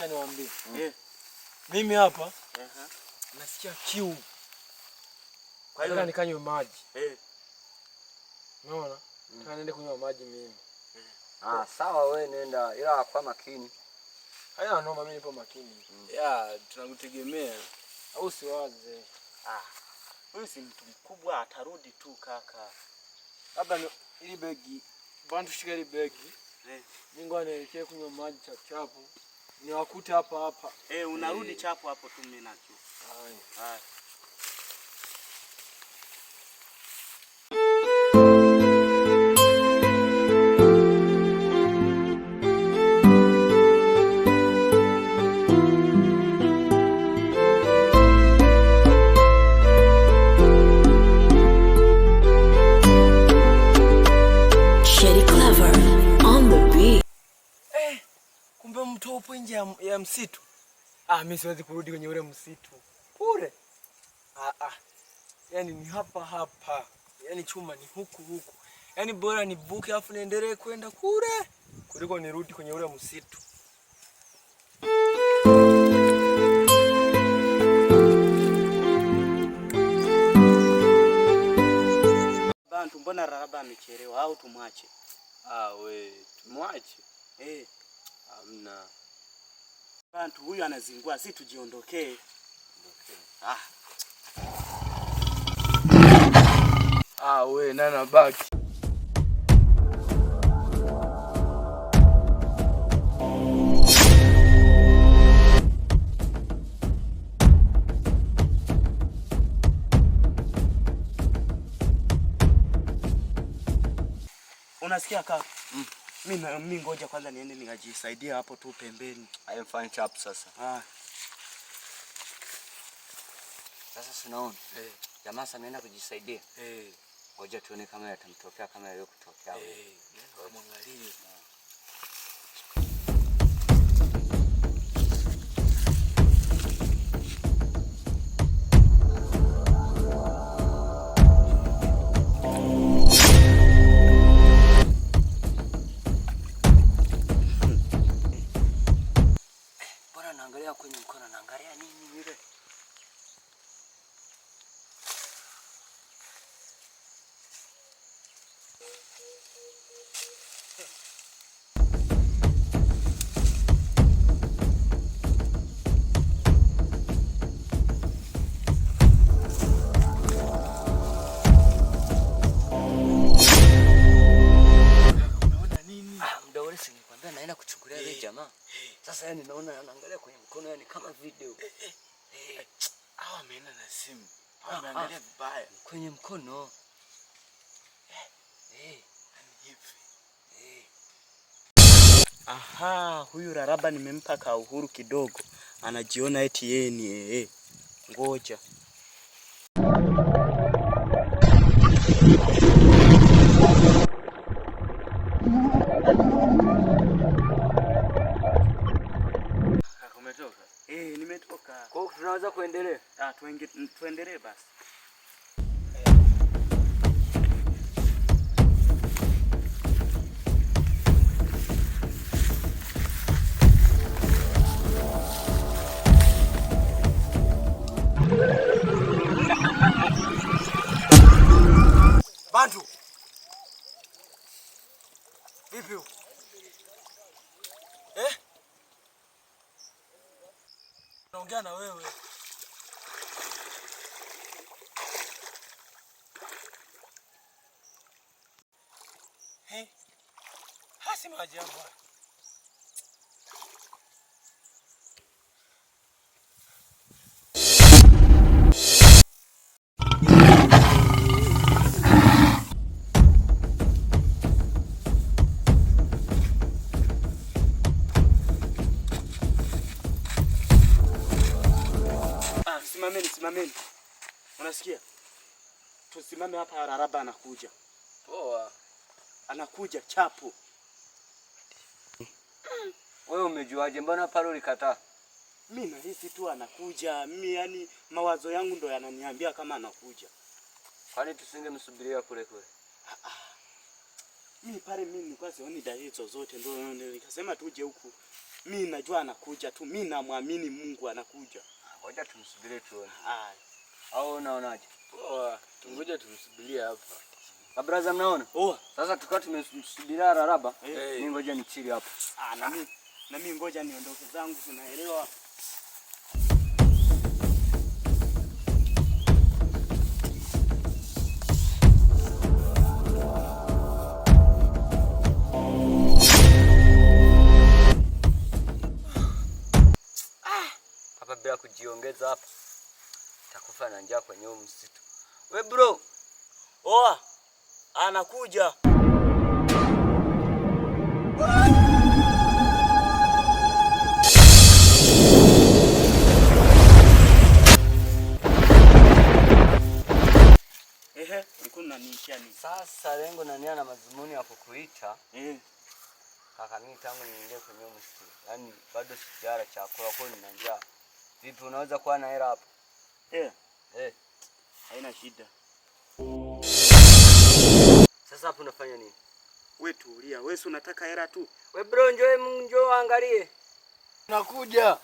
Nataka niwaambie. Mimi hapa nasikia kiu. Kwa hiyo nikanywe maji. Unaona? Nataka niende kunywa maji mimi. Sawa wewe nenda, ila kwa makini. Haya noma, mimi nipo makini. Tunakutegemea. Au siwaze. Huyu si mtu mkubwa, atarudi tu kaka. Labda ili begi. Bantu shika ile begi. Mimi ngoja nielekee kunywa maji chapu. Niwakute hapa. Unarudi chapu hapo tu mimi nacho. Haya. Kumbe mtu upo nje ya msitu. Mimi siwezi kurudi kwenye ule msitu. Kule. Yaani ni hapa. Yaani chuma ni huku. Yaani bora nibuke afu niendelee kwenda kule kuliko nirudi kwenye ule msitu. Bantu, mbona Raraba amechelewa au tumwache? Tumwache. Hamna. Bantu, huyu anazingua, si tujiondokee. Nana baki. Unasikia kaka? Mimi ngoja kwanza niende nikajisaidia hapo tu pembeni. I am fine chap sasa. Sasa tunaona. Jamaa sasa ameenda kujisaidia. Ngoja tuone kama yatamtokea kama yaliyokutokea wewe. Muangalie. Bora naangalia kwenye mkono, naangalia nini yule? Naenda kuchukulia ile jamaa. Sasa yani naona anaangalia kwenye mkono yani kama video. Ameenda na simu. Ameangalia vibaya kwenye mkono. Huyu Raraba nimempa ka uhuru kidogo. Anajiona eti yeye ni ngoja. Nimetoka. Kwa hiyo tunaweza kuendelea? Tuendelee basi. Bantu. Vipi? Naongea na wewe. Hasi maajabu. Simameni. Unasikia? Tusimame hapa, Raraba anakuja. Poa. Anakuja chapu. Wewe umejuaje? Mbona pale ulikataa? Mimi nahisi tu anakuja. Mimi yani mawazo yangu ndo yananiambia kama anakuja. Kwani tusingemsubiria kule? Mimi nilikuwa sioni dalili zozote, ndio nikasema tuje huku. Mimi najua anakuja tu. Mimi namwamini Mungu anakuja. Ngoja tumsubirie tuone. Haya. Au unaonaje? Poa, tungoja tumsubirie hapa. Abraza mnaona? Sasa tukao tumemsubiria Raraba. Mimi ngoja nichili hapa. Na mimi ngoja niondoke zangu, tunaelewa. Hapa bila kujiongeza hapa. Takufa na njaa kwenye msitu. We bro. Anakuja. Ulikuwa unaniishia nini? Sasa lengo na nia na madhumuni ya kukuita. Kaka mimi tangu niingie kwenye msitu. Yaani bado sijara chakula kwa nina njaa. Vipi unaweza kuwa na hela hapo? Haina shida. Sasa hapo unafanya nini? Wewe tulia. Wewe si unataka hela tu. We bro, njoo angalie. Nakuja.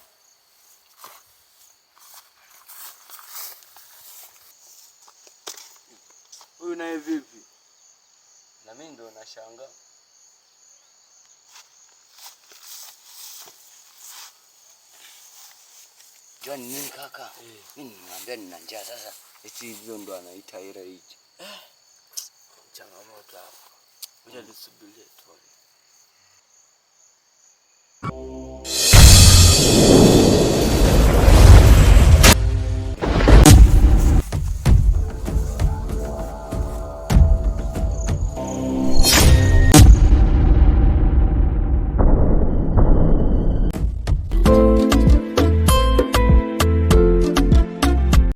Huyu naye vipi? Na mimi ndo nashangaa. Jua ni nini kaka? Mimi nimwambia nina njaa sasa. Eti hivyo ndo anaita hela hichi. Changamoto hapo. Ngoja nisubirie tu.